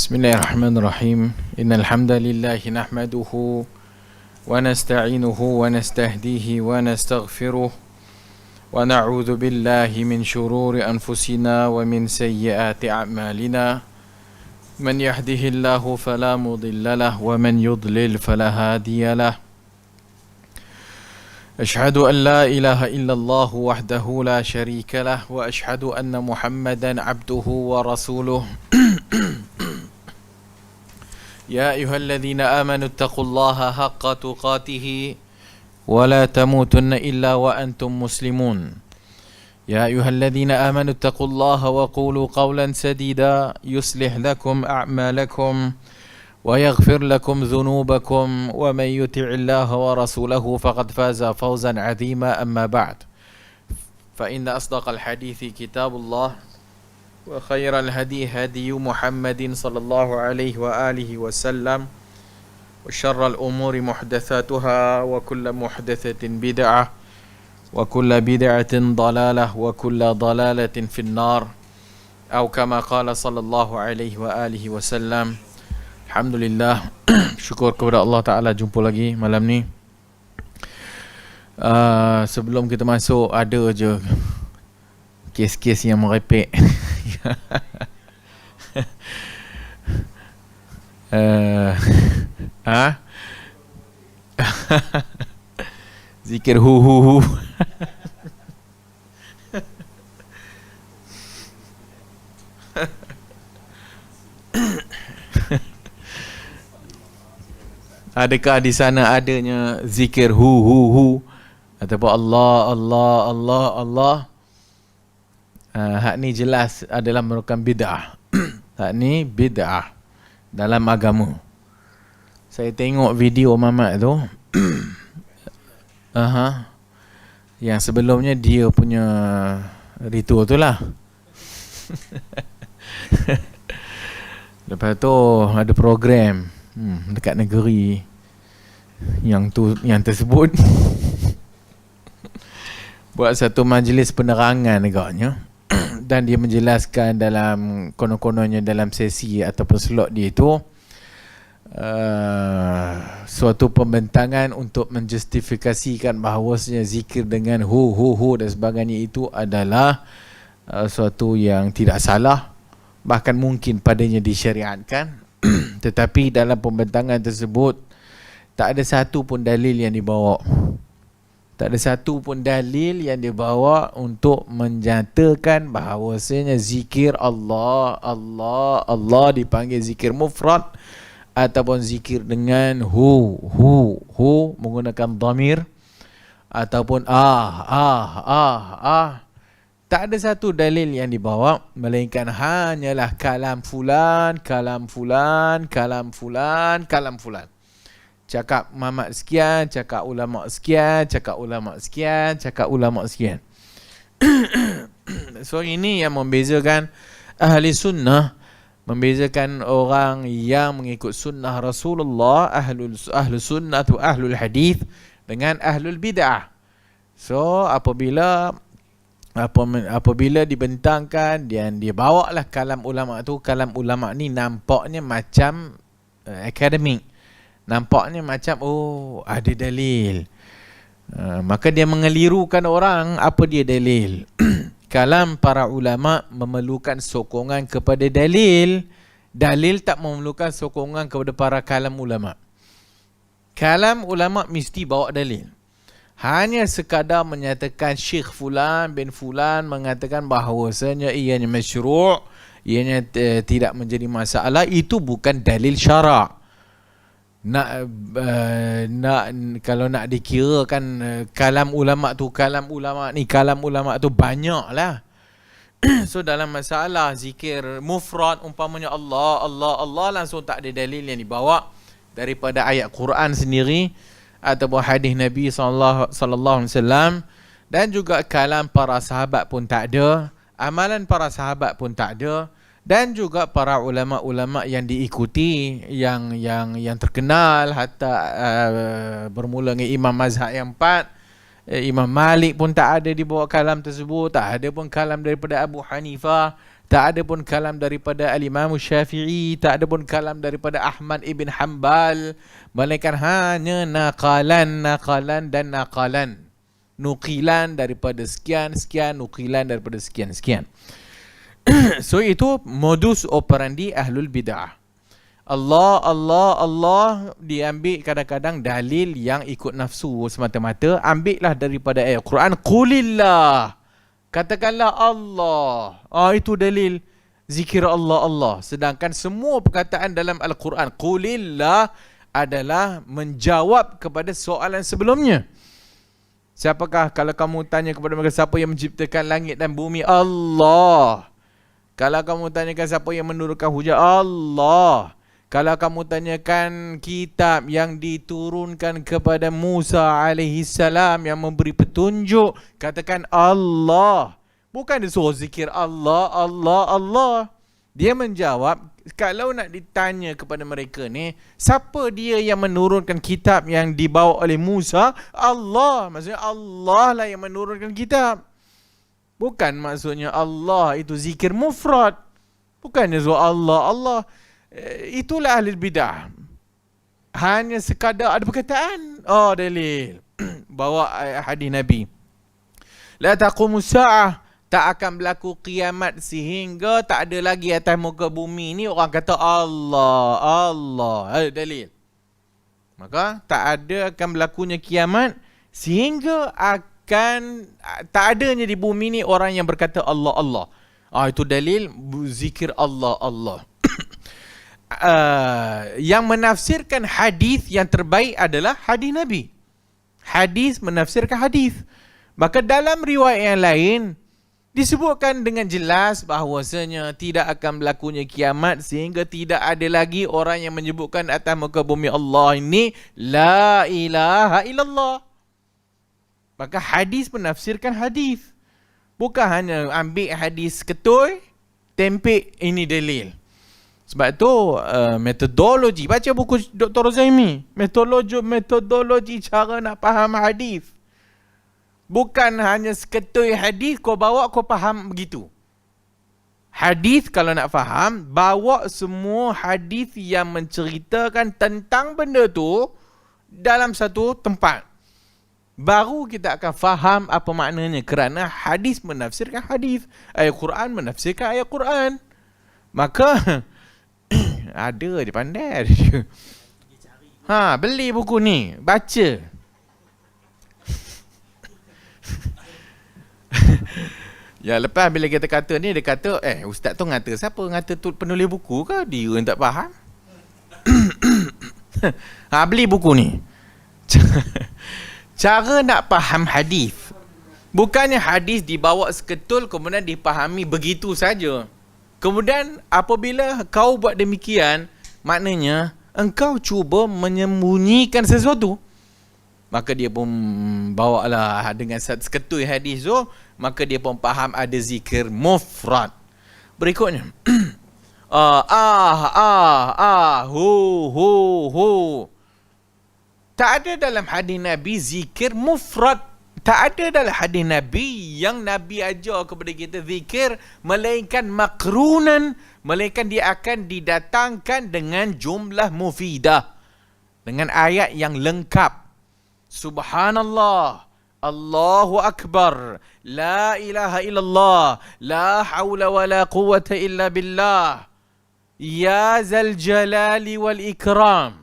بسم الله الرحمن الرحيم إن الحمد لله نحمده ونستعينه ونستهديه ونستغفره ونعوذ بالله من شرور أنفسنا ومن سيئات أعمالنا من يهده الله فلا مضل له ومن يضلل فلا هادي له أشهد أن لا إله إلا الله وحده لا شريك له وأشهد أن محمدا عبده ورسوله يا أيها الذين آمنوا اتقوا الله حق تقاته ولا تموتن إلا وأنتم مسلمون يا أيها الذين آمنوا اتقوا الله وقولوا قولا سديدا يصلح لكم أعمالكم ويغفر لكم ذنوبكم ومن يطع الله ورسوله فقد فاز فوزا عظيما أما بعد فإن أصدق الحديث كتاب الله وخير الهدي هدي محمد صلى الله عليه وآله وسلم وشر الأمور محدثاتها وكل محدثة بدعة وكل بدعة ضلالة وكل ضلالة في النار أو كما قال صلى الله عليه وآله وسلم. Alhamdulillah, syukur kepada Allah Ta'ala jumpa lagi malam ni. Sebelum kita masuk, ada je kes-kes yang merepek. Zikir hu. Adakah di sana adanya zikir hu ataupun Allah? Hak ni jelas adalah merupakan bid'ah. Hak ni bid'ah dalam agama. Saya tengok video Mamat tu. Yang sebelumnya dia punya ritual tu lah. Lepas tu ada program dekat negeri yang tersebut buat satu majlis penerangan agaknya. Dan dia menjelaskan dalam konon-kononnya dalam sesi ataupun slot dia itu suatu pembentangan untuk menjustifikasikan bahawasanya zikir dengan hu dan sebagainya itu adalah suatu yang tidak salah, bahkan mungkin padanya disyariatkan. Tetapi dalam pembentangan tersebut tak ada satu pun dalil yang dibawa. Tak ada satu pun dalil yang dibawa untuk menyatakan bahawasanya zikir Allah dipanggil zikir mufrad ataupun zikir dengan hu menggunakan dhamir ataupun tak ada satu dalil yang dibawa, melainkan hanyalah kalam fulan. Cakap Mamat sekian, cakap ulama sekian, cakap ulama sekian. So ini yang membezakan ahli sunnah, membezakan orang yang mengikut sunnah Rasulullah, ahlu sunnah atau ahlul hadith, dengan ahlul bid'ah. So apabila dibentangkan dan dia bawa lah kalam ulama tu, kalam ulama ni nampaknya macam akademik, nampaknya macam ada dalil. Maka dia mengelirukan orang. Apa dia dalil? Kalam para ulama memerlukan sokongan kepada dalil. Dalil tak memerlukan sokongan kepada para kalam ulama. Kalam ulama mesti bawa dalil. Hanya sekadar menyatakan Syekh Fulan bin Fulan mengatakan bahawasanya ianya masyru', ianya tidak menjadi masalah, itu bukan dalil syarak. Kalau nak dikirakan kalam ulama tu banyak lah. So dalam masalah zikir mufrad, umpamanya Allah, langsung tak ada dalil yang dibawa daripada ayat Quran sendiri ataupun hadis Nabi sallallahu alaihi wasallam, dan juga kalam para sahabat pun tak ada, amalan para sahabat pun tak ada, dan juga para ulama-ulama yang diikuti yang terkenal, hatta bermula dengan imam mazhab yang 4, Imam Malik pun tak ada di bawah kalam tersebut, tak ada pun kalam daripada Abu Hanifah, Tak ada pun kalam daripada Al-Imam Syafi'i, tak ada pun kalam daripada Ahmad ibn Hanbal, melainkan hanya naqalan dan naqalan. Nukilan daripada sekian-sekian, nukilan daripada sekian-sekian. So itu modus operandi ahlul bid'ah. Allah diambil kadang-kadang dalil yang ikut nafsu semata-mata. Ambillah daripada ayat Quran, qulillah, katakanlah Allah. Itu dalil zikir Allah. Sedangkan semua perkataan dalam Al-Quran qulillah adalah menjawab kepada soalan sebelumnya. Siapakah, kalau kamu tanya kepada mereka, siapa yang menciptakan langit dan bumi? Allah. Kalau kamu tanyakan siapa yang menurunkan hujan? Allah. Kalau kamu tanyakan kitab yang diturunkan kepada Musa alaihissalam yang memberi petunjuk, katakan Allah. Bukan dia suruh zikir Allah. Dia menjawab, kalau nak ditanya kepada mereka ni, siapa dia yang menurunkan kitab yang dibawa oleh Musa? Allah. Maksudnya Allah lah yang menurunkan kitab. Bukan maksudnya Allah itu zikir mufrad. Bukannya suruh Allah. Itulah ahli bidah. Hanya sekadar ada perkataan, dalil. Bawa hadis Nabi. La taqumus sa'ah, tak akan berlaku kiamat sehingga tak ada lagi atas muka bumi ni orang kata Allah. Dalil. Maka tak ada akan berlakunya kiamat sehingga akan tak adanya di bumi ni orang yang berkata Allah. Itu dalil zikir Allah. Yang menafsirkan hadis yang terbaik adalah hadis Nabi. Hadis menafsirkan hadis. Maka dalam riwayat yang lain disebutkan dengan jelas bahawasanya tidak akan berlakunya kiamat sehingga tidak ada lagi orang yang menyebutkan atas muka bumi Allah ini la ilaha illallah. Maka hadis menafsirkan hadis. Bukan hanya ambil hadis ketui, tempik ini dalil. Sebab tu metodologi, baca buku Dr. Zaimi, metodologi cara nak faham hadis. Bukan hanya seketui hadis kau bawa kau faham begitu. Hadis kalau nak faham, bawa semua hadis yang menceritakan tentang benda tu dalam satu tempat. Baru kita akan faham apa maknanya, kerana hadis menafsirkan hadis, ayat Quran menafsirkan ayat Quran. Maka ada dia pandai dia. Beli buku ni, baca. Ya, lepas bila kita kata ni, dia kata, ustaz tu ngata siapa? Ngata tu penulis buku ke? Dia yang tak faham. Beli buku ni. Cara nak faham hadis. Bukannya hadis dibawa seketul kemudian dipahami begitu saja. Kemudian apabila kau buat demikian, maknanya engkau cuba menyembunyikan sesuatu. Maka dia pun bawa lah dengan seketul hadis tu, maka dia pun faham ada zikir mufrad. Berikutnya hu. Tak ada dalam hadis Nabi zikir mufrad. Tak ada dalam hadis Nabi yang Nabi ajar kepada kita zikir melainkan makrunan, melainkan dia akan didatangkan dengan jumlah mufidah, dengan ayat yang lengkap. Subhanallah, Allahu Akbar, la ilaha illallah, la hawla wa la quwwata illa billah, ya zal jalali wal ikram.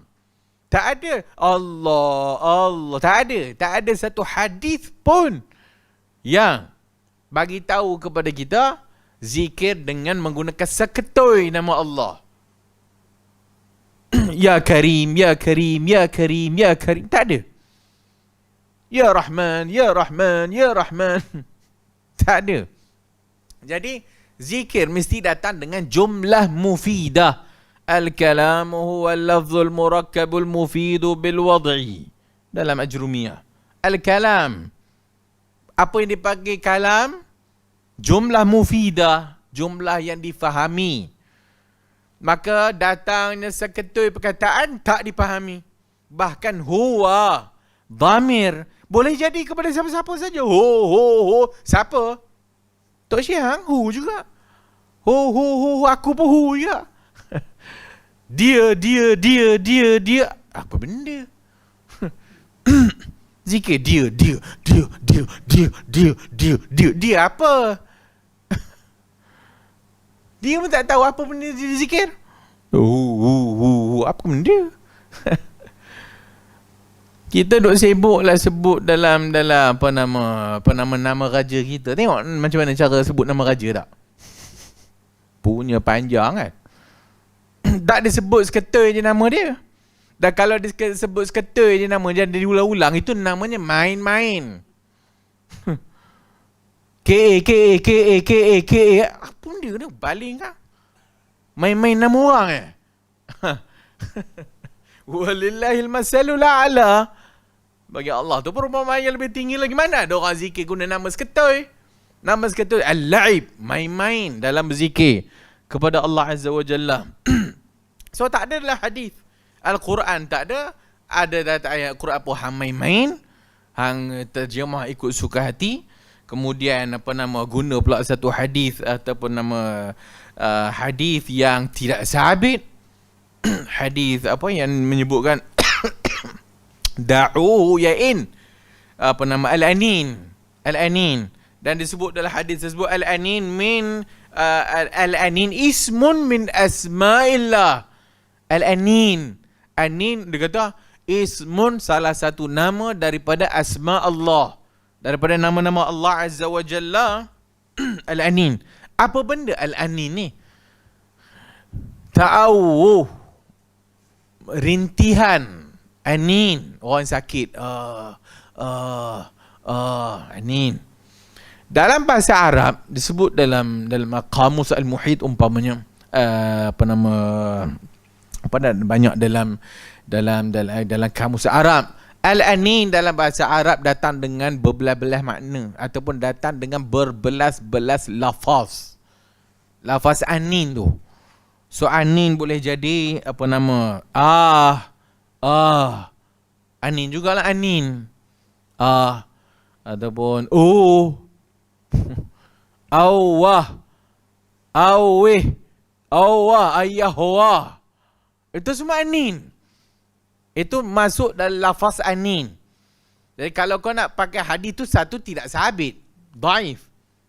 Tak ada Allah, tak ada satu hadis pun yang bagi tahu kepada kita zikir dengan menggunakan seketui nama Allah. Ya Karim, ya Karim, ya Karim, ya Karim. Tak ada. Ya Rahman, ya Rahman, ya Rahman. Tak ada. Jadi zikir mesti datang dengan jumlah mufidah. Al-kalamu huwa al-lafzul murakkabul mufidu bil wad'i. Dalam Ajrumiyah. Al-kalam. Apa yang dipanggil kalam? Jumlah mufidah. Jumlah yang difahami. Maka datangnya seketui perkataan tak dipahami. Bahkan huwa, dhamir, boleh jadi kepada siapa-siapa saja. Ho. Siapa? Tok Syihang, hu juga. Aku pun ya. Dia. Apa benda? Zikir dia. Dia apa? Dia pun tak tahu apa benda dia zikir. Apa benda? Kita duk sibuk lah sebut dalam apa nama raja kita. Tengok macam mana cara sebut nama raja tak? Punya panjang kan. Tak disebut seketoi je nama dia. Dan kalau disebut seketoi je nama dia diulang-ulang, itu namanya main-main. K.A. Apa benda ni? Baling kah? Main-main nama orang Walillahil masalul a'la. Bagi Allah tu perumpamaan yang lebih tinggi lagi. Mana ada orang zikir guna nama seketoi? Nama seketoi al-la'ib, main-main dalam berzikir kepada Allah Azza wa Jalla. So tak ada dalam hadis Al-Quran, tak ada. Ada dalam ayat Quran apa hang main-main, hang terjemah ikut suka hati. Kemudian guna pula satu hadis ataupun hadis yang tidak sabit. Hadis yang menyebutkan da'u ya'in al-anin, dan disebut dalam hadis tersebut al-anin al-anin ismun min asma'illah. Al-anin, dia kata ismun, salah satu nama daripada asma Allah, daripada nama-nama Allah Azza wa Jalla. Al-anin. Apa benda al-anin ni? Ta'awuh, rintihan. Anin, orang sakit. Anin. Dalam bahasa Arab disebut dalam Qamus Al-Muhit umpamanya, banyak dalam kamus Arab. Al-anin dalam bahasa Arab datang dengan berbelas-belas makna ataupun datang dengan berbelas-belas lafaz. Lafaz anin tu. So anin boleh jadi anin jugalah anin. Ataupun awah, ayahwah. Itu semua anin. Itu masuk dalam lafaz anin. Jadi kalau kau nak pakai hadis tu, satu tidak sabit, dhaif,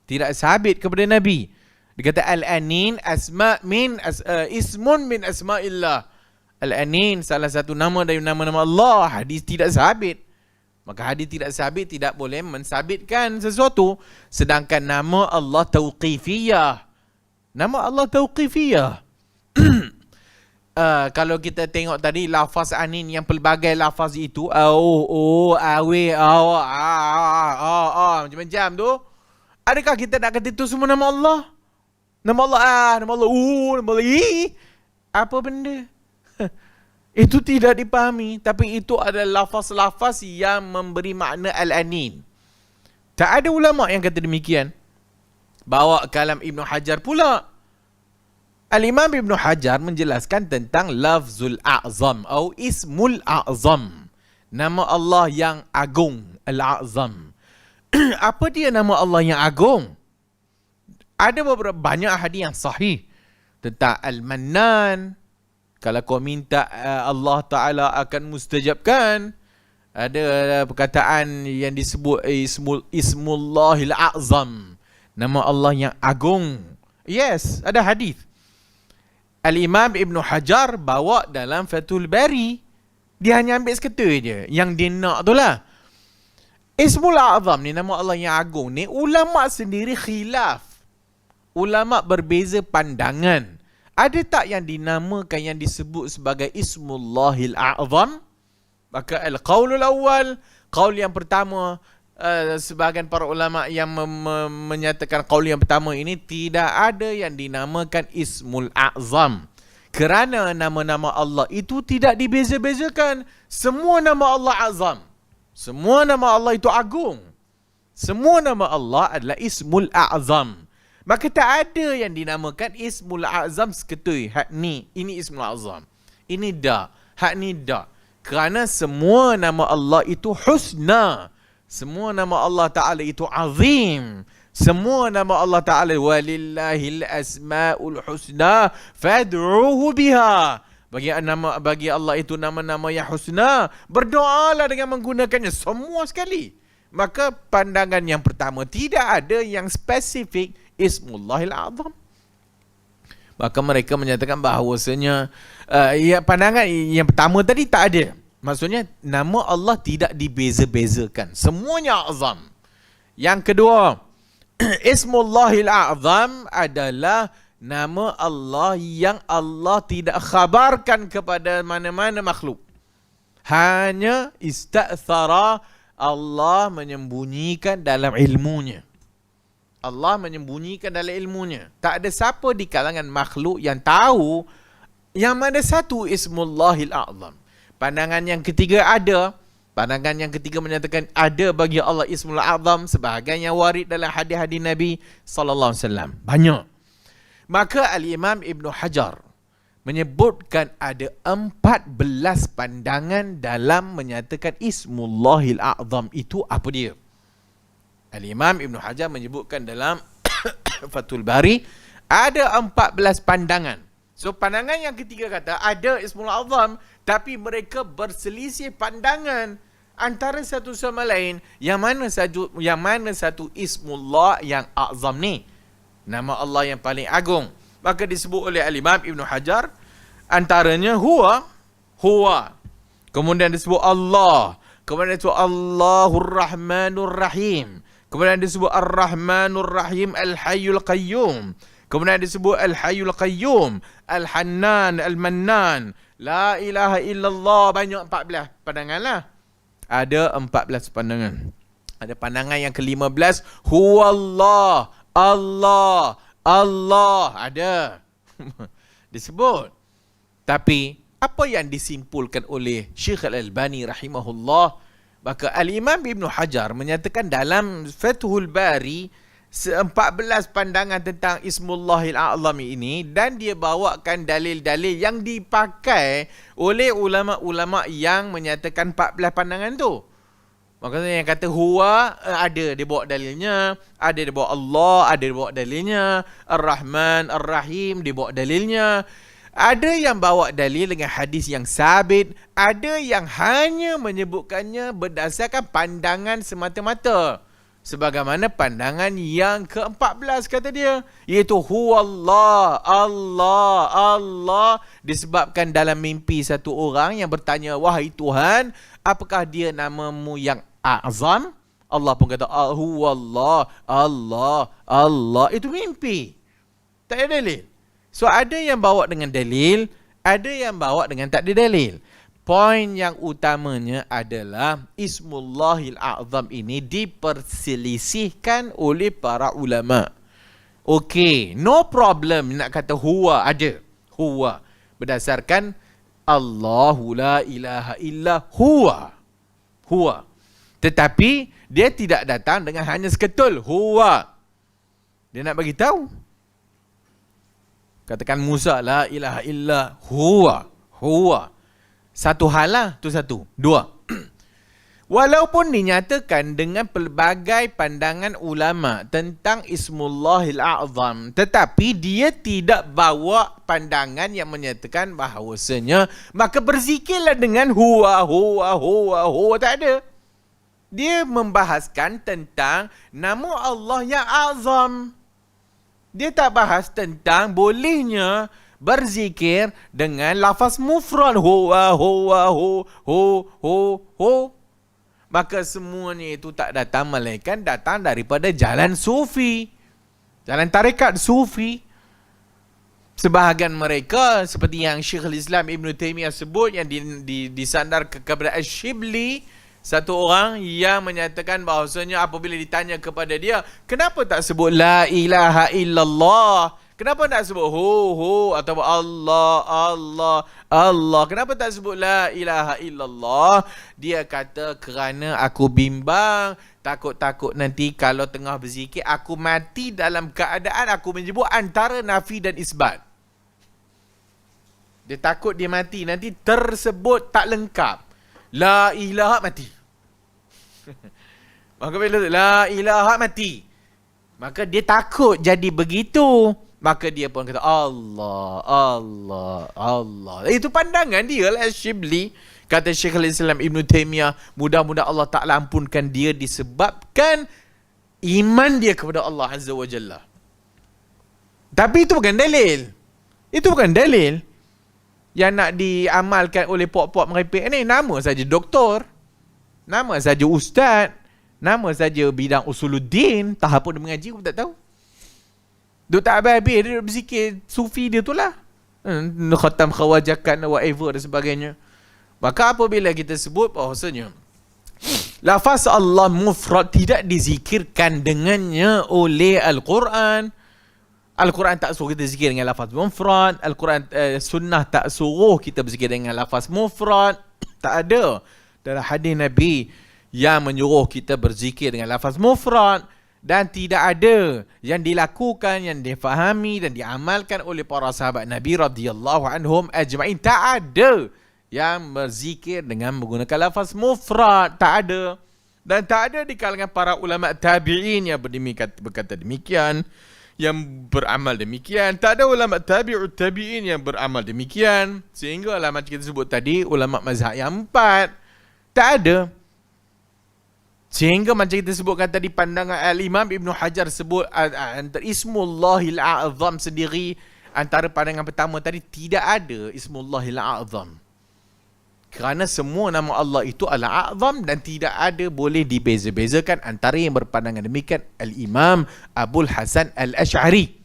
tidak sabit kepada Nabi. Dia kata al-anin ismun min asma'illah. Al-anin salah satu nama dari nama-nama Allah. Hadis tidak sabit. Maka hadis tidak sabit tidak boleh mensabitkan sesuatu. Sedangkan nama Allah tauqifiyah. Nama Allah tauqifiyah. Kalau kita tengok tadi lafaz anin yang pelbagai lafaz itu, macam-macam tu, adakah kita nak kata itu semua nama Allah? Nama Allah nama Allah nama Allah apa benda? Itu tidak dipahami. Tapi itu adalah lafaz-lafaz yang memberi makna al-anin. Tak ada ulama yang kata demikian. Bawa kalam Ibn Hajar pula. Al-Imam Ibn Hajar menjelaskan tentang lafzul a'zam atau ismul a'zam. Nama Allah yang agung, al-a'zam. Apa dia nama Allah yang agung? Ada beberapa banyak hadis yang sahih tentang al-mannan. Kalau kau minta Allah Ta'ala akan mustajabkan. Ada perkataan yang disebut Ismullahil A'zam. Nama Allah yang agung. Yes, ada hadis. Al-Imam Ibn Hajar bawa dalam Fathul Bari. Dia hanya ambil seketui je. Yang dia nak tu lah. Ismul A'zam ni, nama Allah yang agung ni, ulama' sendiri khilaf. Ulama' berbeza pandangan. Ada tak yang dinamakan, yang disebut sebagai Ismullahil A'zam? Maka al-qaulul awal, qaul yang pertama, sebahagian para ulama yang menyatakan qaul yang pertama ini tidak ada yang dinamakan Ismul A'zam. Kerana nama-nama Allah itu tidak dibeza-bezakan. Semua nama Allah azam. Semua nama Allah itu agung. Semua nama Allah adalah Ismul A'zam. Maka tak ada yang dinamakan Ismul A'zam seketui. Hak ni, ini Ismul A'zam. Ini dak. Hak ni dak. Kerana semua nama Allah itu husna. Semua nama Allah Ta'ala itu azim. Semua nama Allah Ta'ala, walillahil asma'ul husna fad'uhu biha. Bagi Allah itu nama-nama yang husna, berdoalah dengan menggunakannya, semua sekali. Maka pandangan yang pertama, tidak ada yang spesifik Ismullahil A'zam. Maka mereka menyatakan bahawasanya pandangan yang pertama tadi tak ada. Maksudnya nama Allah tidak dibeza-bezakan, semuanya azam. Yang kedua, Ismullahil A'zam adalah nama Allah yang Allah tidak khabarkan kepada mana-mana makhluk. Hanya ista'thara, Allah menyembunyikan dalam ilmunya. Allah menyembunyikan dalam ilmunya. Tak ada siapa di kalangan makhluk yang tahu yang mana satu Ismullahil A'zam. Pandangan yang ketiga ada. Pandangan yang ketiga menyatakan ada bagi Allah Ismul A'zam, sebahagian yang warid dalam hadis-hadis Nabi sallallahu alaihi wasallam. Banyak. Maka Al-Imam Ibn Hajar menyebutkan ada 14 pandangan dalam menyatakan Ismullahil A'zam itu apa dia. Al-Imam Ibn Hajar menyebutkan dalam Fathul Bari ada 14 pandangan. So pandangan yang ketiga kata ada Ismul A'zam, tapi mereka berselisih pandangan antara satu sama lain yang mana satu Ismullah yang A'zam ni, nama Allah yang paling agung. Maka disebut oleh Al-Imam Ibn Hajar antaranya huwa, kemudian disebut Allah, kemudian disebut Allahur Rahmanur Rahim, kemudian disebut Ar-Rahmanur Rahim Al-Hayyul Qayyum, kemudian disebut Al-Hayyul Qayyum, Al-Hannan, Al-Mannan, La ilaha illallah. Banyak 14 pandangan lah. Ada 14 pandangan. Ada pandangan yang ke-15, Huwallah, Allah, Allah. Ada. Disebut. Tapi, apa yang disimpulkan oleh Syekh Al-Albani rahimahullah? Maka Al-Imam Ibn Hajar menyatakan dalam Fathul Bari 14 pandangan tentang Ismullahil A'zam ini, dan dia bawakan dalil-dalil yang dipakai oleh ulama-ulama yang menyatakan 14 pandangan tu. Maksudnya yang kata huwa ada dia bawa dalilnya, ada dia bawa Allah, ada dia bawa dalilnya, Ar-Rahman, Ar-Rahim dia bawa dalilnya. Ada yang bawa dalil dengan hadis yang sabit, ada yang hanya menyebutkannya berdasarkan pandangan semata-mata. Sebagaimana pandangan yang ke-14 kata dia, iaitu huwallah, Allah, Allah, disebabkan dalam mimpi satu orang yang bertanya, wahai Tuhan, apakah dia namamu yang A'zam? Allah pun kata huwallah, Allah, Allah. Itu mimpi, tak ada dalil. So ada yang bawa dengan dalil, ada yang bawa dengan tak ada dalil. Poin yang utamanya adalah Ismullahil A'zam ini diperselisihkan oleh para ulama. Okey, no problem nak kata huwa, ada. Huwa. Berdasarkan Allahu la ilaha illa huwa. Huwa. Tetapi dia tidak datang dengan hanya seketul huwa. Dia nak bagi tahu. Katakan Musa la ilaha illa huwa. Huwa. Satu hal lah, tu satu. Dua, walaupun dinyatakan dengan pelbagai pandangan ulama tentang Ismullahil A'zam, tetapi dia tidak bawa pandangan yang menyatakan bahawasanya maka berzikirlah dengan huwa, huwa, huwa, huwa. Tak ada. Dia membahaskan tentang nama Allah yang Azam. Dia tak bahas tentang bolehnya berzikir dengan lafaz mufrad huwa, huwa, hu. Maka semuanya itu tak datang, melainkan datang daripada jalan sufi, jalan tarekat sufi. Sebahagian mereka seperti yang Syekhul Islam Ibn Taymiyah sebut, yang disandar kepada Ash-Shibli, satu orang yang menyatakan bahawasanya apabila ditanya kepada dia, kenapa tak sebut la ilaha illallah? Kenapa tak sebut hu atau Allah, Allah, Allah? Kenapa tak sebut la ilaha illallah? Dia kata kerana aku bimbang, takut-takut nanti kalau tengah berzikir aku mati dalam keadaan aku menyebut antara nafi dan isbat. Dia takut dia mati nanti tersebut tak lengkap. La ilaha mati. Maka bila la ilaha mati, Maka dia takut jadi begitu. Maka dia pun kata Allah, Allah, Allah. Itu pandangan dia lah Shibli. Kata Syekhul Islam Ibn Taymiyah, mudah-mudahan Allah Ta'ala ampunkan dia disebabkan iman dia kepada Allah Azza wa Jalla. Tapi itu bukan dalil. Itu bukan dalil yang nak diamalkan oleh puak-puak merepek ni. Nama saja doktor, nama saja ustaz, nama saja bidang usuluddin, tahap pun dia mengaji pun tak tahu. Dia tak habis-habis, dia berzikir sufi dia tu lah. Khatam khawajakan, whatever dan sebagainya. Maka apabila kita sebut bahawasanya lafaz Allah mufrad tidak dizikirkan dengannya oleh Al-Quran. Al-Quran tak suruh kita zikir dengan lafaz mufrad. Al-Quran sunnah tak suruh kita berzikir dengan lafaz mufrad. Tak ada dalam hadis Nabi yang menyuruh kita berzikir dengan lafaz mufrad. Dan tidak ada yang dilakukan, yang difahami dan diamalkan oleh para sahabat Nabi radhiyallahu anhum ajma'in. Tak ada yang berzikir dengan menggunakan lafaz mufrad. Tak ada. Dan tak ada di kalangan para ulama tabi'in yang berkata demikian, yang beramal demikian. Tak ada ulama tabi'ut tabi'in yang beramal demikian. Sehingga macam kita sebut tadi, ulama mazhab yang 4. Tak ada. Sehingga macam kita sebutkan tadi, pandangan Al-Imam Ibn Hajar sebut antara Ismullahil A'zam sendiri, antara pandangan pertama tadi, tidak ada Ismullahil A'zam. Kerana semua nama Allah itu Al-A'zam dan tidak ada boleh dibeza-bezakan. Antara yang berpandangan demikian Al-Imam Abul Hasan Al-Ash'ari.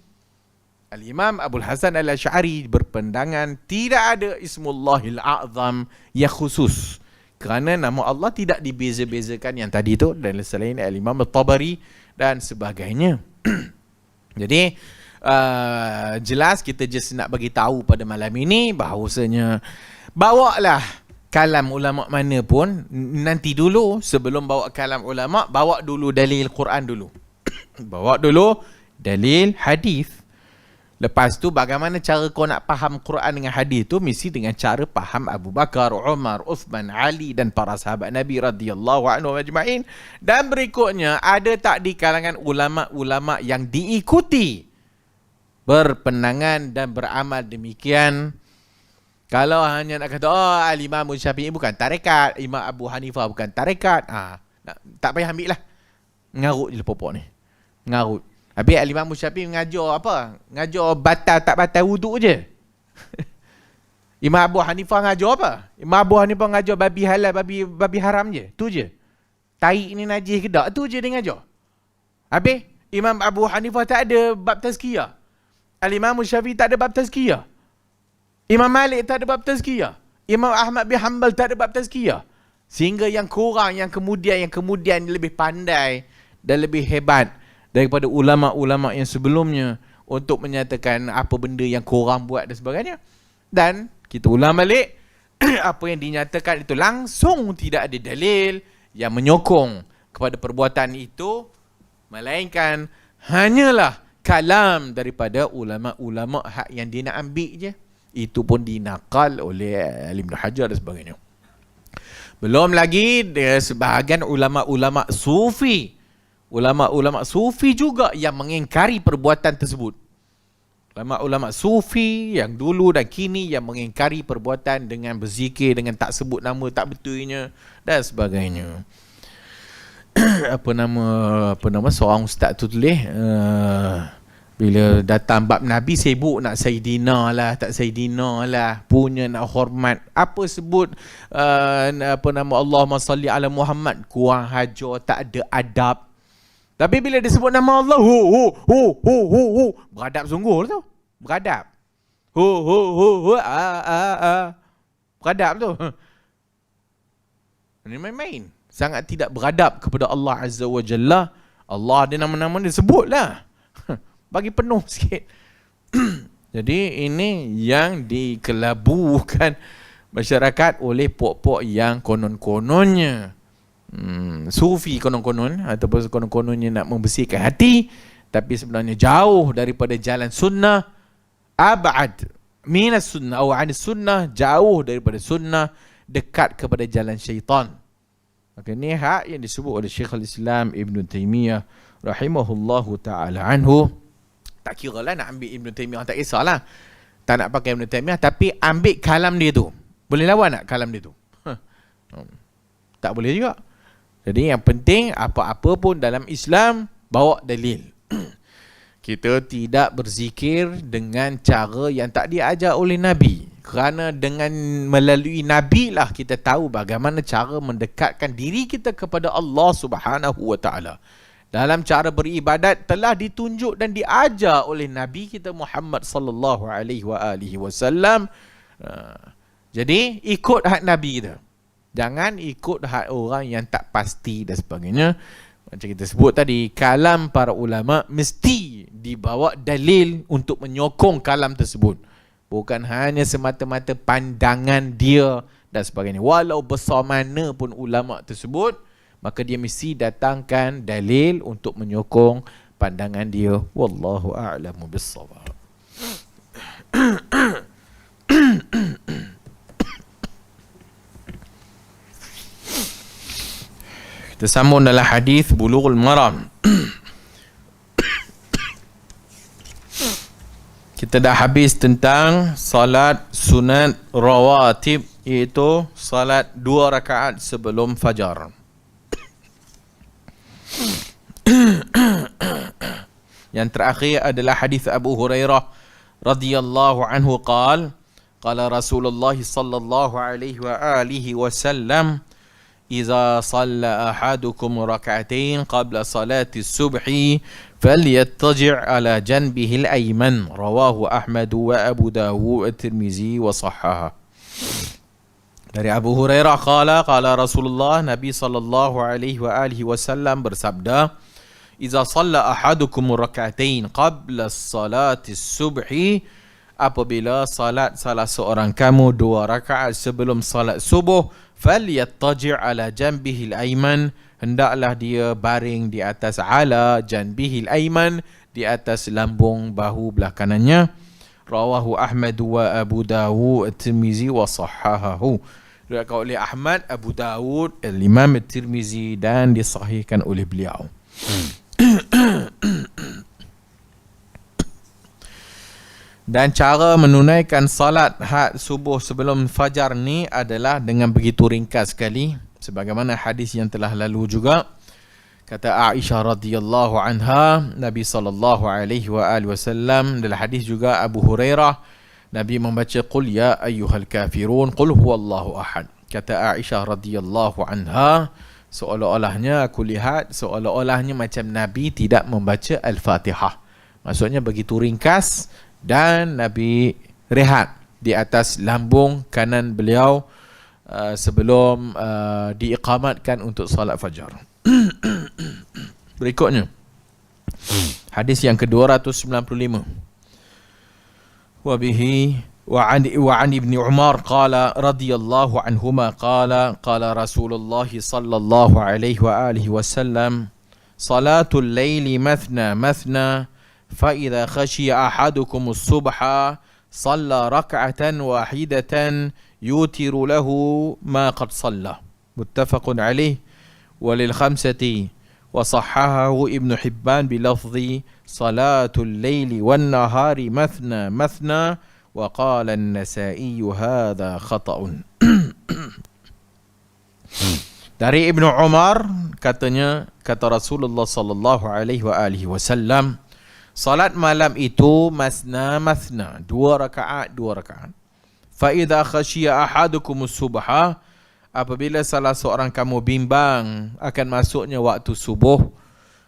Al-Imam Abul Hasan Al-Ash'ari berpandangan tidak ada Ismullahil A'zam yang khusus. Kerana nama Allah tidak dibeza-bezakan yang tadi tu, dan selain Al-Imam Al-Tabari dan sebagainya. Jadi jelas kita just nak bagi tahu pada malam ini bahawasanya bawalah kalam ulama mana pun, nanti dulu sebelum bawa kalam ulama, bawa dulu dalil Quran dulu. Bawa dulu dalil hadis. Lepas tu bagaimana cara kau nak faham Quran dengan hadis tu, mesti dengan cara faham Abu Bakar, Umar, Uthman, Ali dan para sahabat Nabi radhiyallahu anhu ajma'in. Dan berikutnya, ada tak di kalangan ulama-ulama yang diikuti berpendangan dan beramal demikian? Kalau hanya nak kata Al-Imam Syafi'i bukan tarekat, Imam Abu Hanifah bukan tarekat, tak payah ambil lah. Ngarut je pokok ni. Ngarut. Habis Al-Imam Syafi'i mengajar apa? Mengajar batal tak batal wuduk je. Imam Abu Hanifah mengajar apa? Imam Abu Hanifah mengajar babi halal, babi haram je. Tu je. Taik ni najis ke tak? Tu je dia mengajar. Habis Imam Abu Hanifah tak ada bab tazkiyah. Al-Imam Syafi'i tak ada bab tazkiyah. Imam Malik tak ada bab tazkiyah. Imam Ahmad bin Hanbal tak ada bab tazkiyah. Sehingga yang kurang, yang kemudian lebih pandai dan lebih hebat daripada ulama-ulama yang sebelumnya untuk menyatakan apa benda yang korang buat dan sebagainya. Dan kita ulang balik, apa yang dinyatakan itu langsung tidak ada dalil yang menyokong kepada perbuatan itu, melainkan hanyalah kalam daripada ulama-ulama hak yang dia nak ambil je. Itu pun dinakal oleh Ibn Hajar dan sebagainya. Belum lagi sebahagian ulama-ulama sufi. Ulama-ulama sufi juga yang mengingkari perbuatan tersebut. Ulama-ulama sufi yang dulu dan kini yang mengingkari perbuatan dengan berzikir, dengan tak sebut nama tak betulnya dan sebagainya. apa nama seorang ustaz tu tulis, bila datang bab Nabi sibuk nak Sayyidina lah, tak Sayyidina lah, punya nak hormat, apa sebut Allahumma salli ala Muhammad, kurang hajar, tak ada adab. Tapi bila disebut nama Allah, beradab sungguh tu. Beradab. Beradab tu. Ini main-main. Sangat tidak beradab kepada Allah Azza wa Jalla. Allah ada nama-nama dia, sebutlah. Bagi penuh sikit. Jadi ini yang dikelabukan masyarakat oleh pok-pok yang konon-kononnya sufi konon-konon, ataupun konon-kononnya nak membersihkan hati, tapi sebenarnya jauh daripada jalan sunnah, ab'ad minas sunnah atau anis sunnah, jauh daripada sunnah, dekat kepada jalan syaitan. Maka ni hak yang disebut oleh Syekhul Islam Ibn Taymiyah rahimahullahu ta'ala anhu. Tak kira lah nak ambil Ibn Taymiyah, tak kisahlah. Tak nak pakai Ibn Taymiyah, tapi ambil kalam dia tu. Boleh lawan tak kalam dia tu? Tak boleh juga. Jadi yang penting apa-apa pun dalam Islam, bawa dalil. Kita tidak berzikir dengan cara yang tak diajar oleh Nabi. Kerana dengan melalui Nabi lah kita tahu bagaimana cara mendekatkan diri kita kepada Allah Subhanahu wa ta'ala. Dalam cara beribadat telah ditunjuk dan diajar oleh Nabi kita Muhammad sallallahu alaihi wasallam. Jadi ikut hak Nabi kita. Jangan ikut hak orang yang tak pasti dan sebagainya. Macam kita sebut tadi, kalam para ulama mesti dibawa dalil untuk menyokong kalam tersebut. Bukan hanya semata-mata pandangan dia dan sebagainya. Walau besar mana pun ulama tersebut, maka dia mesti datangkan dalil untuk menyokong pandangan dia. Wallahu a'lamu bis-shawab. Kita sambung dalam hadis Bulughul Maram. Kita dah habis tentang salat sunat rawatib, iaitu salat 2 rakaat sebelum fajar. Yang terakhir adalah hadis Abu Hurairah radhiyallahu anhu qala Rasulullah sallallahu alaihi wa alihi wasallam إذا صلى أحدكم ركعتين قبل صلاة الصبح فليضطجع على جنبه الأيمن رواه أحمد وأبو داود الترمذي وصححه. Dari Abu Hurairah qala Rasulullah, Nabi sallallahu alaihi wa alihi wasallam bersabda, "Idza shalla ahadukum rak'atain qabla salati subhi," apabila salat salah seorang kamu 2 rakaat sebelum salat subuh, falyattaji' ala janbihil ayman, hendaklah dia baring di atas ala janbihil ayman, di atas lambung bahu belah kanannya. Rawahu Ahmad wa Abu Dawud at-Tirmizi wa sahhahahu. Diriwayatkan oleh Ahmad, Abu Dawud, Al-Imam at-Tirmizi, dan disahihkan oleh beliau. Dan cara menunaikan salat had subuh sebelum fajar ni adalah dengan begitu ringkas sekali, sebagaimana hadis yang telah lalu juga. Kata Aisyah radhiyallahu anha, Nabi sallallahu alaihi wasallam, dalam hadis juga Abu Hurairah, Nabi membaca qul ya ayyuhal kafirun qul huwallahu ahad. Kata Aisyah radhiyallahu anha, seolah-olahnya aku lihat seolah-olahnya macam Nabi tidak membaca Al-Fatihah. Maksudnya begitu ringkas, dan Nabi rehat di atas lambung kanan beliau sebelum diiqamatkan untuk salat fajar. Berikutnya hadis yang ke-295. Wabihi wa an ibn Umar qala radhiyallahu anhuma qala Rasulullah sallallahu alaihi wa alihi wasallam, salatul laili mathna mathna, فإذا خشي أحدكم الصبح صلى ركعة واحدة يوتر له ما قد صلى. متفق عليه وللخمسة وصححه ابن حبان بلفظ صلاة الليل والنهار مثنى مثنى وقال النسائي هذا خطأ. Dari Ibnu Umar katanya, kata Rasulullah sallallahu alaihi wasallam, salat malam itu masna masna, 2 rakaat 2 rakaat. Fa idza khashiya ahadukumus subha, apabila salah seorang kamu bimbang akan masuknya waktu subuh,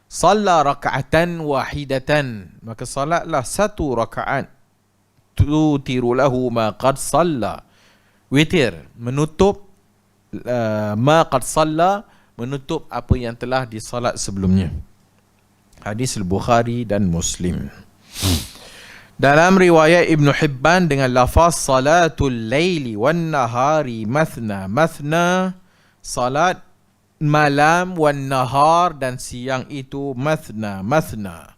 salla raka'atan wahidatan, maka salatlah 1 rakaat, tutiru lahu ma qad salla, witir, menutup ma qad salla, menutup apa yang telah disalat sebelumnya. Hadis Al-Bukhari dan Muslim. Dalam riwayat Ibn Hibban dengan lafaz salatul laili wan nahari mathna mathna, salat malam wan nahar dan siang itu mathna mathna.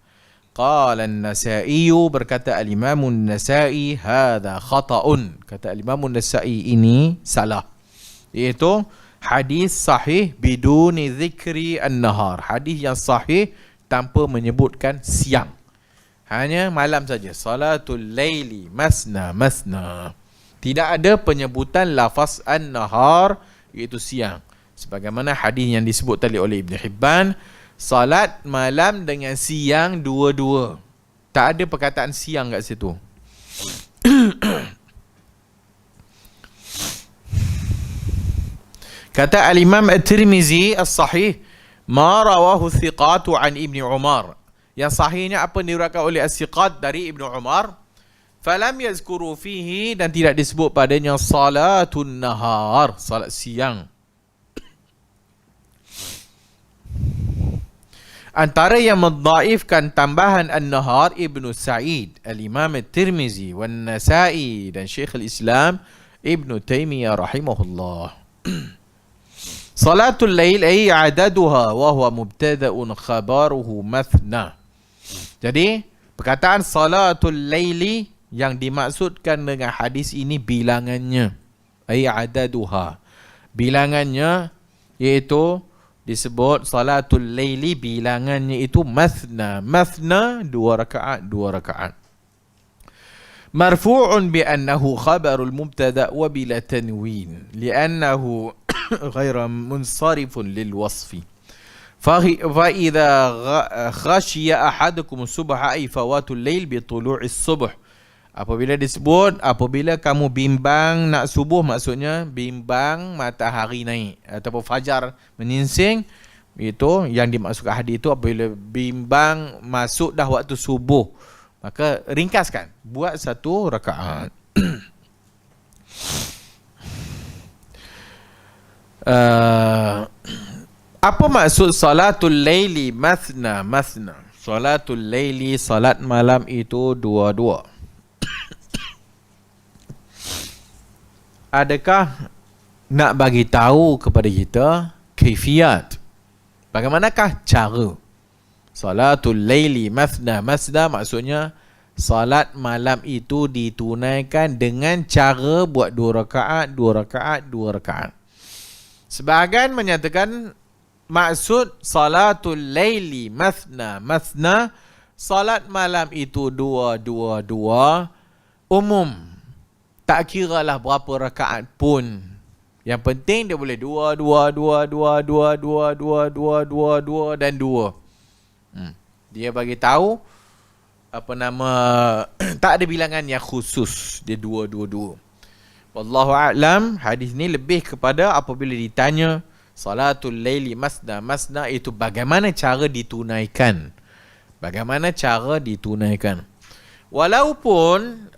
Qala an-Nasa'i, berkata al-Imam an-Nasa'i, hadha khata'un, kata al-Imam an-Nasa'i ini salah, iaitu hadis sahih biduni zikri an-nahar, hadis yang sahih tanpa menyebutkan siang. Hanya malam saja. Salatul laili masna masna. Tidak ada penyebutan lafaz an-nahar, iaitu siang. Sebagaimana hadis yang disebut tadi oleh Ibn Hibban, salat malam dengan siang dua-dua. Tak ada perkataan siang kat situ. Kata Al-Imam At-Tirmizi As-Sahih, ma rawahu thiqatu an Ibn Umar. Yang sahihnya apa diriwayatkan oleh as-siqat dari Ibn Umar, falam yazkuru fihi, dan tidak disebut padanya salatun nahar, salat siang. Antara yang mendhaifkan tambahan an-nahar Ibn Sa'id, Al-Imam At-Tirmizi, Wan-Nasa'i, dan Syekh al-Islam Ibn Taymiyah rahimahullah. Salatul lail ay adaduha wa huwa mubtada'un khabaruhu mathna. Jadi perkataan salatul laili yang dimaksudkan dengan hadis ini bilangannya, ay adaduha, bilangannya, iaitu disebut salatul laili, bilangannya itu mathna. Mathna, 2 rakaat, 2 rakaat. Marfu'un bi annahu khabarul mubtada' wa bila tanwin li'annahu ghayra munsarifun lil wasfi. فإذا خشي أحدكم الصبح أي فوات الليل بطلوع الصبح. Apabila disebut, apabila kamu bimbang nak subuh, maksudnya bimbang matahari naik ataupun fajar menyingsing, itu yang dimaksudkan hadis itu apabila bimbang masuk dah waktu subuh, maka ringkaskan, buat 1 rakaat. Apa maksud salatul laili mathna mathna? Salatul laili, salat malam itu 2-2. Adakah nak bagi tahu kepada kita kaifiat? Bagaimanakah cara? Salatul laili mathna mathna maksudnya salat malam itu ditunaikan dengan cara buat 2 rakaat, 2 rakaat, 2 rakaat. Sebahagian menyatakan maksud salatul laili mathna mathna, salat malam itu 2-2-2 umum. Tak kiralah berapa rakaat pun. Yang penting dia boleh 2 dan 2. Dia bagi tahu apa nama, tak ada bilangan yang khusus, dia 2. Wallahu a'lam. Hadis ni lebih kepada apabila ditanya salatul laili masna masna itu bagaimana cara ditunaikan. Bagaimana cara ditunaikan. Walaupun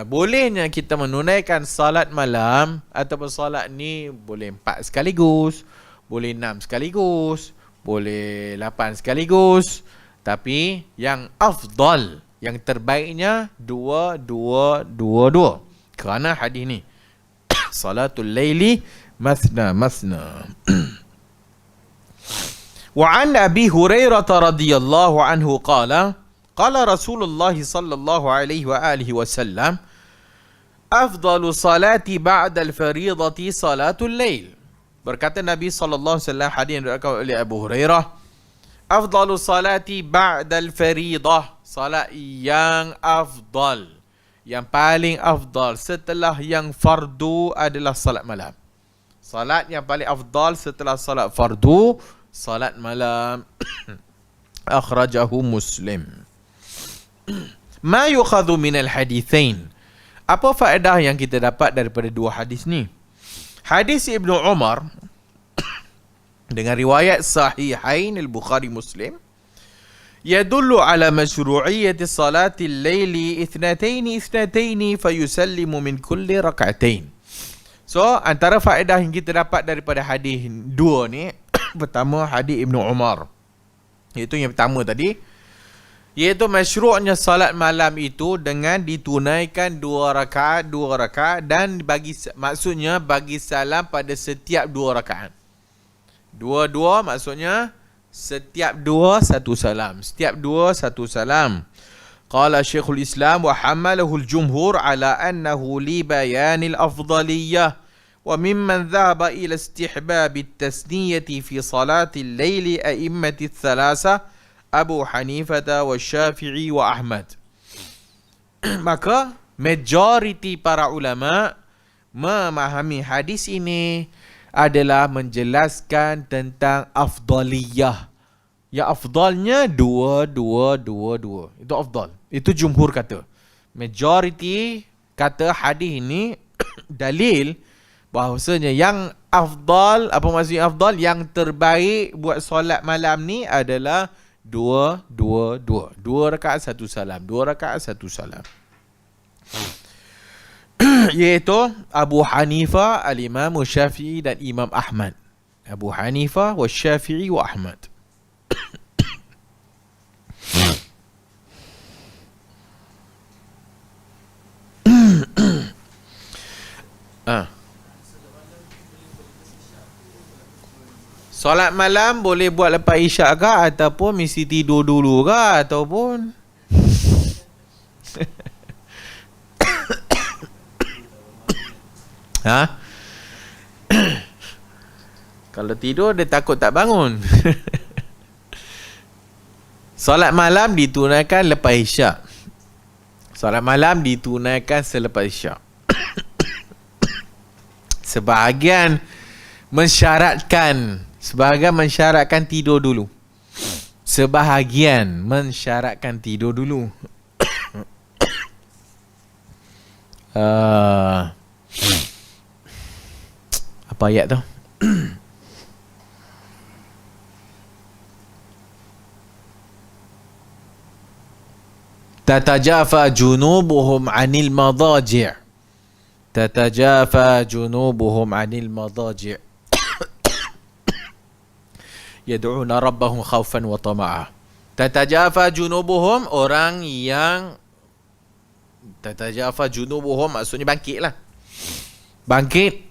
bolehnya kita menunaikan salat malam ataupun salat ni boleh 4 sekaligus, boleh 6 sekaligus, boleh 8 sekaligus, tapi yang afdal, yang terbaiknya 2. Kerana hadis ni salatul laili mathna mathna. Wa an Abi Hurairah radhiyallahu anhu qala qala Rasulullah sallallahu alaihi wa alihi wasallam afdalu salati ba'da al-fariidati salatul lail. Berkata Nabi sallallahu alaihi wasallam, hadis yang diriwayatkan oleh Abu Hurairah, afdalu salati ba'da al-fariidah, salat yang afdal, yang paling afdal setelah yang fardu adalah salat malam. Salat yang paling afdal setelah salat fardu, salat malam. Akhrajahu Muslim. Ma yukhadhu minal hadithain. Apa faedah yang kita dapat daripada 2 hadis ni? Hadis Ibnu Umar dengan riwayat sahihain al-Bukhari Muslim yadullu ala mashru'iyyati salati al-laili ithnataini fayusallimu min kulli rak'atain. So, antara faedah yang kita dapat daripada hadis 2 ni, pertama hadis Ibnu Umar, iaitu yang pertama tadi, iaitu masyru'nya salat malam itu dengan ditunaikan 2 rakaat dan maksudnya bagi salam pada setiap 2 rakaat. 2 maksudnya setiap 2 1 salam. Setiap 2 1 salam. Qala Syekhul Islam wa hamalahu al-jumhur ala annahu li bayanil afdaliyah wa mimman dhahaba ila istihbab at-tasniyati fi salati al-layli a'immati ath-thalatha Abu Hanifah wa Syafi'i wa Ahmad. Maka majoriti para ulama memahami hadis ini adalah menjelaskan tentang afdaliyah. Ya, afdalnya dua. Itu afdal. Itu jumhur kata. Majoriti kata hadis ini dalil bahawasanya yang afdal, apa maksudnya afdal? Yang terbaik buat solat malam ni adalah dua. Dua rakaat satu salam. Dua rakaat satu salam. Iaitu Abu Hanifah, Al-Imam Syafi'i dan Imam Ahmad. Abu Hanifah wa Syafi'i wa Ahmad. Solat malam boleh buat lepas isyak ke, ataupun mesti tidur dulu ke, ataupun kalau tidur dia takut tak bangun. Solat malam ditunaikan lepas isyak. Solat malam ditunaikan selepas isyak. Sebahagian mensyaratkan tidur dulu. Sebahagian mensyaratkan tidur dulu. Apa ayat tu? Tatajafa junubuhum 'anil madaji'. Tatajafa junubuhum 'anil madaji'. Yad'una rabbahum khaufan wa tama'a. Tatajafa junubuhum, orang yang tatajafa junubuhum maksudnya bangkitlah. Bangkit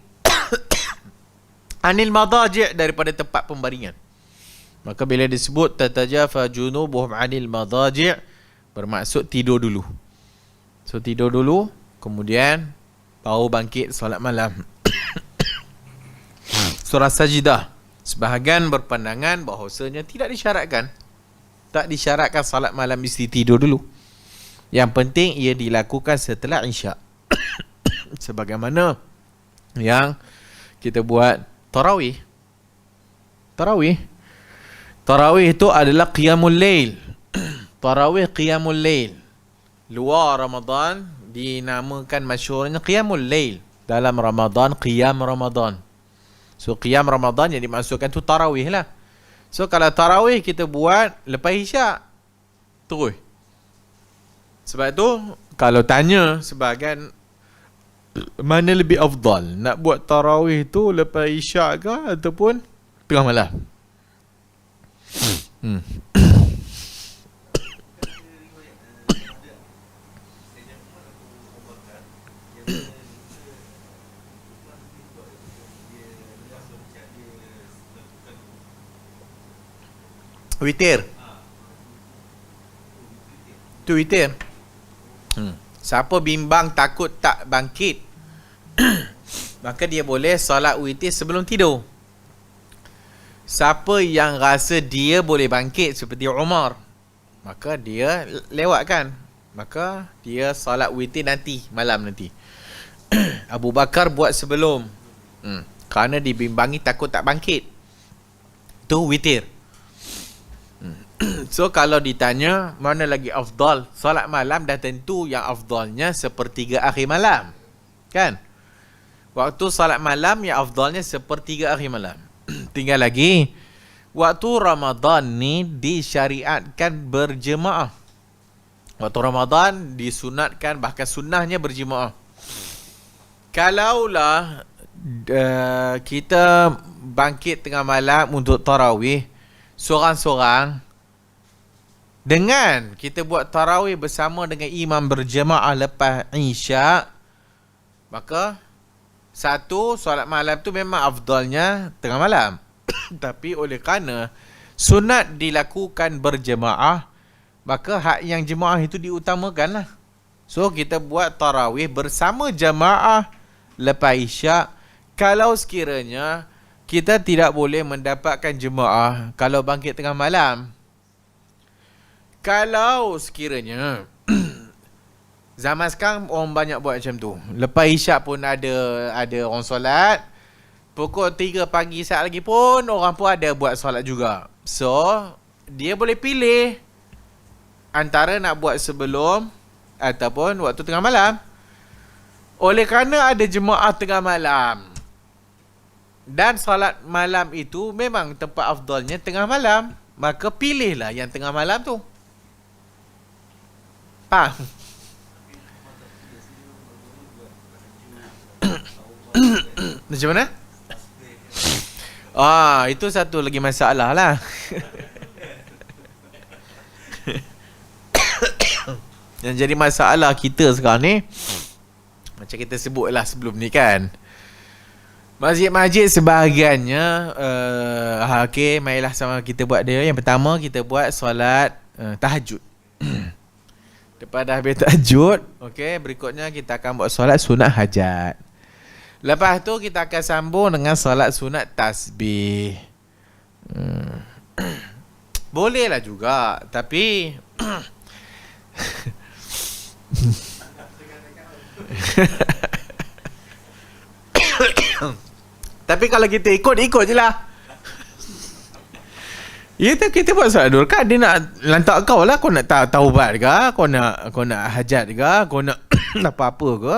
'anil madaji', daripada tempat pembaringan. Maka bila disebut tatajafa junubuhum 'anil madaji', bermaksud tidur dulu. So tidur dulu, kemudian baru bangkit solat malam. Surah Sajdah, sebahagian berpandangan bahawasanya tidak disyaratkan. Tak disyaratkan solat malam mesti tidur dulu. Yang penting ia dilakukan setelah isyak. Sebagaimana yang kita buat tarawih. Tarawih itu adalah qiyamul lail. Tarawih qiyamul lail. Luar Ramadan dinamakan masyhurnya qiyamul lail. Dalam Ramadan qiyam Ramadan. So qiyam Ramadan yang dimaksudkan tu tarawih lah. So kalau tarawih kita buat lepas isyak terus. Sebab tu kalau tanya sebahagian mana lebih afdal, nak buat tarawih tu lepas isyak ke ataupun tengah malam? Witir. Tu witir. Siapa bimbang takut tak bangkit, maka dia boleh solat witir sebelum tidur. Siapa yang rasa dia boleh bangkit seperti Umar, maka dia lewatkan. Maka dia solat witir nanti, malam nanti. Abu Bakar buat sebelum, kerana dibimbangi takut tak bangkit. Tu witir. So kalau ditanya mana lagi afdal, solat malam dah tentu yang afdalnya sepertiga akhir malam, kan? Waktu solat malam yang afdalnya sepertiga akhir malam. Tinggal lagi waktu Ramadan ni disyariatkan berjemaah. Waktu Ramadan disunatkan, bahkan sunnahnya berjemaah. Kalaulah kita bangkit tengah malam untuk tarawih seorang-seorang, dengan kita buat tarawih bersama dengan imam berjemaah lepas isyak, maka satu, solat malam tu memang afdalnya tengah malam. Tapi oleh kerana sunat dilakukan berjemaah, maka hak yang jemaah itu diutamakan lah. So kita buat tarawih bersama jemaah lepas isyak. Kalau sekiranya kita tidak boleh mendapatkan jemaah kalau bangkit tengah malam, Kalau sekiranya zaman sekarang orang banyak buat macam tu. Lepas isyak pun ada orang solat. Pukul 3 pagi saat lagi pun orang pun ada buat solat juga. So, dia boleh pilih antara nak buat sebelum ataupun waktu tengah malam. Oleh kerana ada jemaah tengah malam. Dan solat malam itu memang tempat afdalnya tengah malam. Maka pilihlah yang tengah malam tu. Faham? Macam mana? Itu satu lagi masalah lah. Yang jadi masalah kita sekarang ni, macam kita sebut lah sebelum ni kan, masjid-masjid sebahagiannya okay, marilah sama kita buat dia. Yang pertama kita buat solat tahajud. Lepas dah habis tahajud, okay, berikutnya kita akan buat solat sunat hajat. Lepas tu kita akan sambung dengan solat sunat tasbih. Boleh lah juga, tapi tapi kalau kita ikut je lah. Ya, kita buat solat dua rakaat. Dia nak lantak kau lah. Kau nak taubat ke, kau nak hajat ke, kau nak apa-apa ke.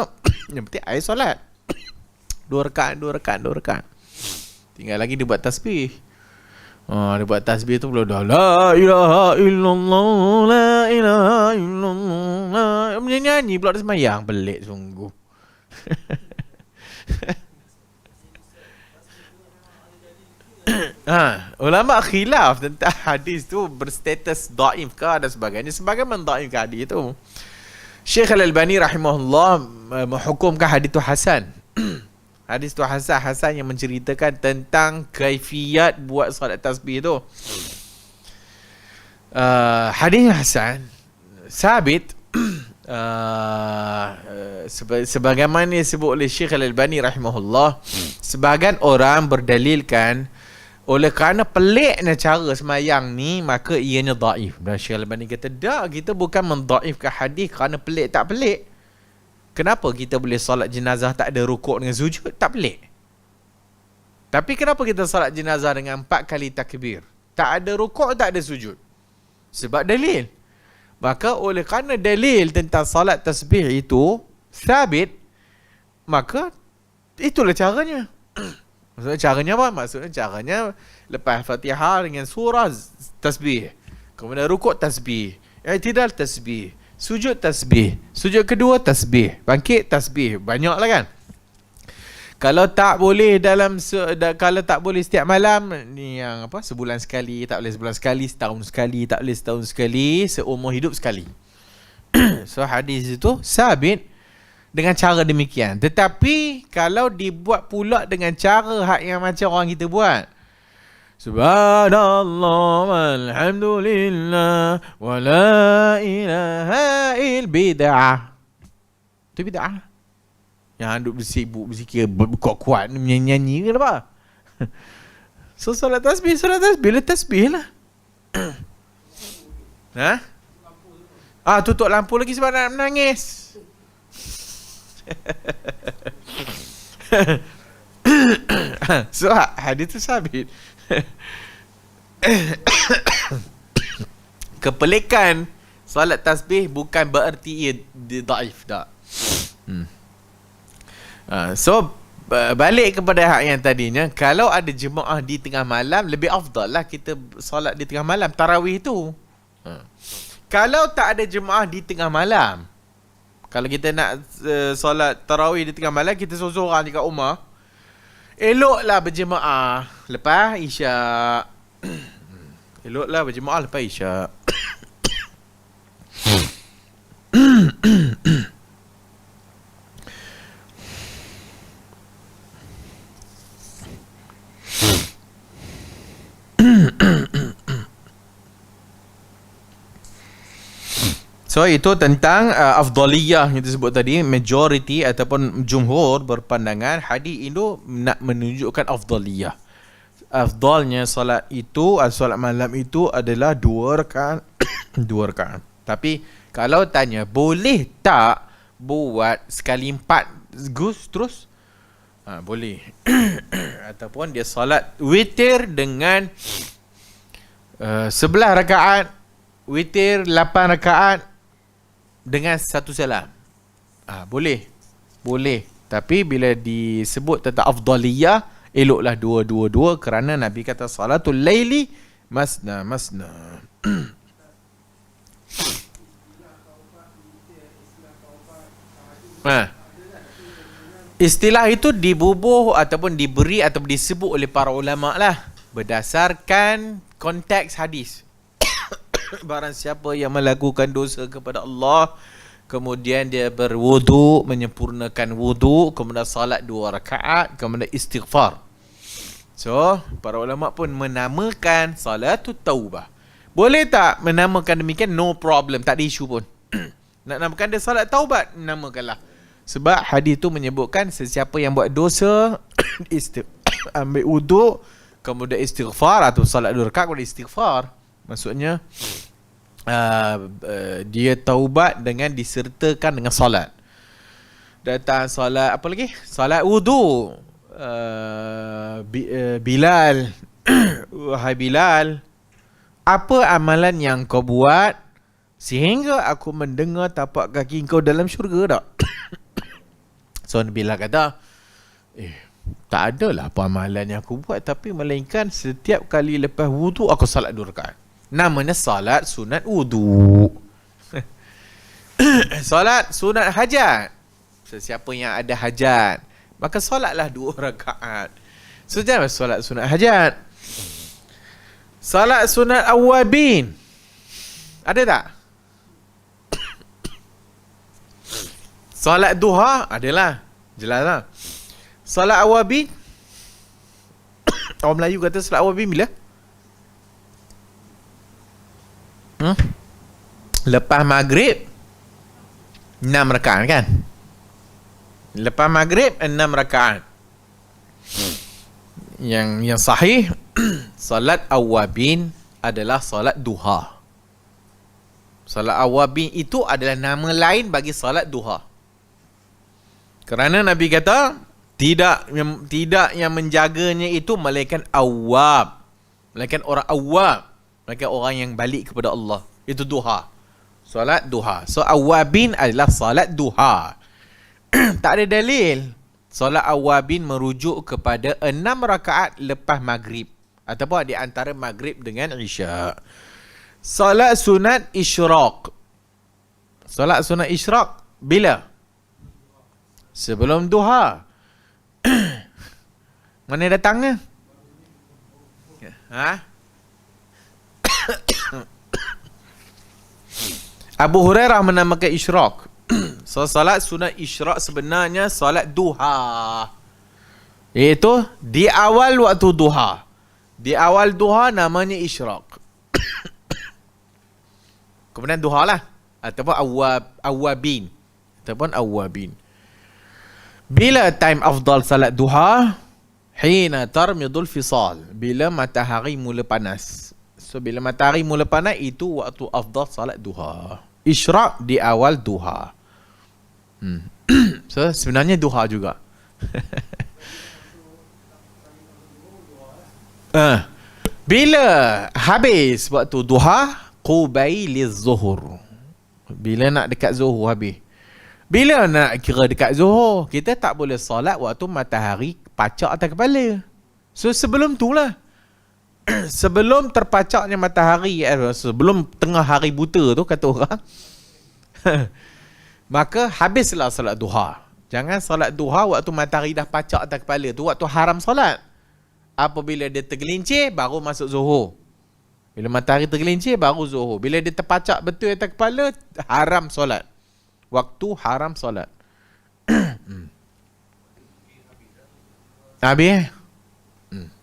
Yang penting air solat dua rakaat. Tinggal lagi dia buat tasbih. Dia buat tasbih tu belum dah la ilaha illallah, la ilaha illallah. Nyanyi pula dia semayang. Pelik sungguh. Ulama khilaf tentang hadis tu berstatus dhaif ke dan sebagainya. Sebagai mendhaifkan hadis tu, Syekh Al-Albani rahimahullah menghukumkan hadis tu hasan. Hadis tu hasan yang menceritakan tentang kaifiyat buat solat tasbih tu. Hadis hasan sabit. Sebagaimana disebut oleh Syekh Al-Albani rahimahullah, sebahagian orang berdalilkan oleh kerana peliknya cara semayang ni, maka ianya dhaif. Dan Syekh Al-Albani kata, tak, kita bukan mendhaifkan hadis kerana pelik tak pelik. Kenapa kita boleh solat jenazah tak ada rukuk dengan sujud? Tak pelik. Tapi kenapa kita solat jenazah dengan 4 kali takbir? Tak ada rukuk, tak ada sujud. Sebab dalil. Maka oleh kerana dalil tentang solat tasbih itu sabit, maka itulah caranya. Maksudnya caranya apa? Maksudnya caranya lepas Fatihah dengan surah tasbih, kemudian rukuk tasbih, i'tidal tasbih, sujud tasbih, sujud kedua tasbih, bangkit tasbih. Banyaklah kan. Kalau tak boleh kalau tak boleh setiap malam ni, yang apa, sebulan sekali, tak boleh sebulan sekali, setahun sekali, tak boleh setahun sekali, seumur hidup sekali. So hadis itu sabit dengan cara demikian. Tetapi kalau dibuat pula dengan cara hak yang macam orang kita buat, subhanallah walhamdulillah wa la ilaha il bid'ah, itu bid'ah. Yang duduk berzikir kuat-kuat nyanyi ke apa? So solat tasbih lah. Tutup lampu lagi sebab nak menangis. So hadis tu sabit. Kepelikan solat tasbih bukan bererti ia dhaif, tak. So balik kepada hak yang tadinya, kalau ada jemaah di tengah malam, lebih afdal lah kita solat di tengah malam, tarawih tu. Kalau tak ada jemaah di tengah malam, kalau kita nak solat tarawih di tengah malam, kita sorang-sorang dekat rumah, eloklah berjemaah lepas isyak. Eloklah berjemaah lepas isyak. So itu tentang afdaliyah yang disebut tadi. Majority ataupun jumhur berpandangan hadis itu nak menunjukkan afdaliyah. Afdalnya solat itu, solat malam itu adalah 2 rakaat 2 rakaat. Tapi kalau tanya boleh tak buat sekali 4 Gus terus? Boleh. Ataupun dia solat witir dengan 11 rakaat, witir 8 rakaat dengan 1 salam. Boleh. Boleh. Tapi bila disebut tentang afdaliyah, eloklah 2-2-2 kerana Nabi kata salatul laili masna masna. Istilah itu dibubuh ataupun diberi ataupun disebut oleh para ulama lah berdasarkan konteks hadis. Barang siapa yang melakukan dosa kepada Allah, kemudian dia berwudu, menyempurnakan wudu, kemudian salat 2 rakaat, kemudian istighfar. So, para ulama pun menamakan salatul taubah. Boleh tak menamakan demikian? No problem, tak ada isu pun. Nak namakan dia salat taubat, namakanlah. Sebab hadis tu menyebutkan sesiapa yang buat dosa ambil wudu, kemudian istighfar atau salat 2 rakaat kemudian istighfar. Maksudnya dia taubat dengan disertakan dengan salat. Datang salat apa lagi? Salat wudu. Bilal, wahai Bilal, apa amalan yang kau buat sehingga aku mendengar tapak kaki kau dalam syurga tak? So Bilal kata, tak adalah apa amalan yang aku buat, tapi melainkan setiap kali lepas wudu aku salat 2 rakaat. Namanya salat sunat wudu. Salat sunat hajat. Sesiapa yang ada hajat, maka salatlah 2 rakaat. So jangan salat sunat hajat. Salat sunat awabin, ada tak? Salat duha adalah, jelas lah. Salat awabin, orang Melayu kata salat awabin bila? Lepas maghrib 6 rakaat kan? Lepas maghrib 6 rakaat. Yang sahih salat awabin adalah salat duha. Salat awabin itu adalah nama lain bagi salat duha. Kerana Nabi kata tidak yang menjaganya itu malaikat awab, malaikat orang awab, malaikat orang yang balik kepada Allah. Itu duha. Salat duha. So awabin adalah salat duha. Tak ada dalil salat awabin merujuk kepada 6 rakaat lepas maghrib ataupun di antara maghrib dengan isyak. Salat sunat isyraq. Salat sunat isyraq bila? Sebelum duha. Mana datangnya? Abu Hurairah menamakan isyraq. So salat sunat isyraq sebenarnya salat duha, iaitu di awal waktu duha. Di awal duha namanya isyraq. Kemudian duha lah, ataupun awabin, ataupun awabin. Bila time afdal salat duha? Hina tarmidul fisal, bila matahari mula panas. So bila matahari mula panas, itu waktu afdal salat duha. Isyraq di awal duha. So sebenarnya duha juga. Bila habis waktu duha, qubailiz zuhur. Bila nak dekat zuhur habis. Bila nak kira dekat zuhur, kita tak boleh solat waktu matahari pacak atas kepala. So sebelum tu lah. Sebelum terpacaknya matahari, sebelum tengah hari buta tu kata orang, maka habislah solat duha. Jangan solat duha waktu matahari dah pacak atas kepala tu, waktu haram solat. Apabila dia tergelincir, baru masuk zuhur. Bila matahari tergelincir, baru zuhur. Bila dia terpacak betul atas kepala, haram solat. Waktu haram solat. Habis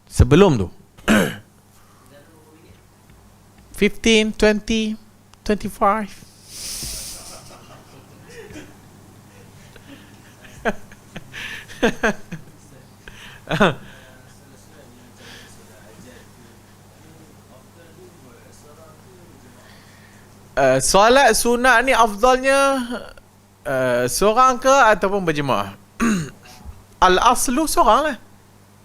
sebelum tu 15, 20, 25. solat sunat ni afdalnya seorang ke ataupun berjemaah? Al-aslu seorang lah.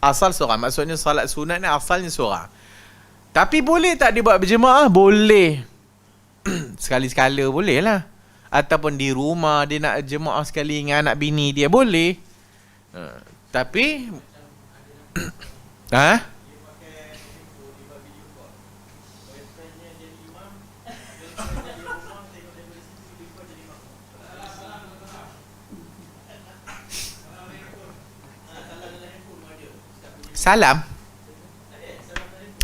Asal seorang. Maksudnya solat sunat ni asalnya seorang. Tapi boleh tak dia buat berjemaah? Boleh. Sekali-sekala boleh lah. Ataupun di rumah dia nak jemaah sekali dengan anak bini dia, boleh. Tapi ha? Salam.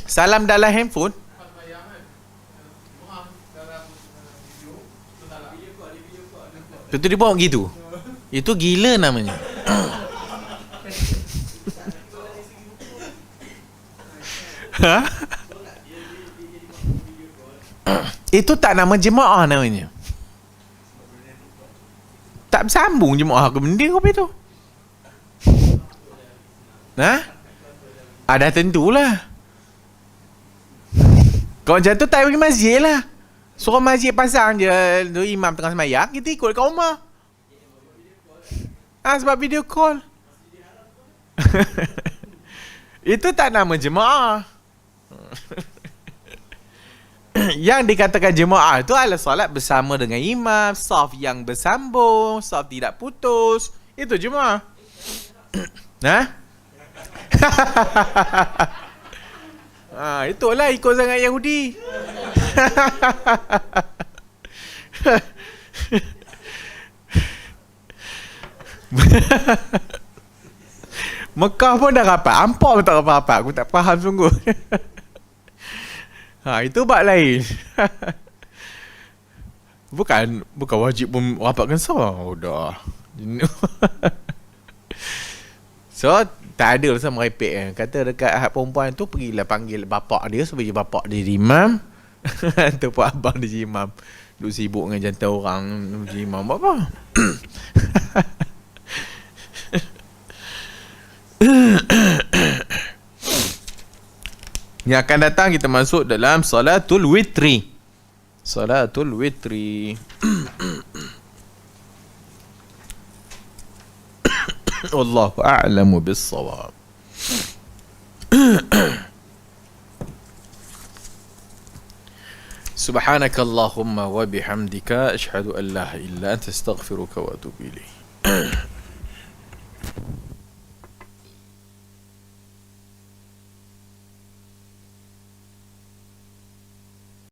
Salam dalam handphone. Itu dia buat gitu. Itu gila namanya. Ha? Itu tak nama jemaah namanya. Tak bersambung jemaah ke benda apa itu? Ha? Dah tentulah. Kalau macam tu tak pergi masjid lah. Suruh masjid pasang je tu imam tengah sembahyang, kita ikut kat rumah. Sebab video call. Itu tak nama jemaah. Yang dikatakan jemaah tu adalah solat bersama dengan imam, saf yang bersambung, saf tidak putus. Itu jemaah. Ha? Itulah ikut sangat Yahudi. Mekah pun dah rapat, Ampok pun tak rapat-rapat. Aku tak faham sungguh. Itu bab lain. Bukan wajib pun rapatkan sah. Dah. So tak ada rasa merepek kan. Kata dekat ahad perempuan tu, pergilah panggil bapak dia supaya bapak dia jadi imam. Ataupun abang dia jadi imam. Duk sibuk dengan jantan orang jadi imam. Buat apa? Yang akan datang kita masuk dalam salatul witri. Salatul witri. Wallahu a'lamu bis-shawab. Subhanakallahumma wa bihamdika asyhadu an la ilaha illa anta astaghfiruka wa atubu ilayk.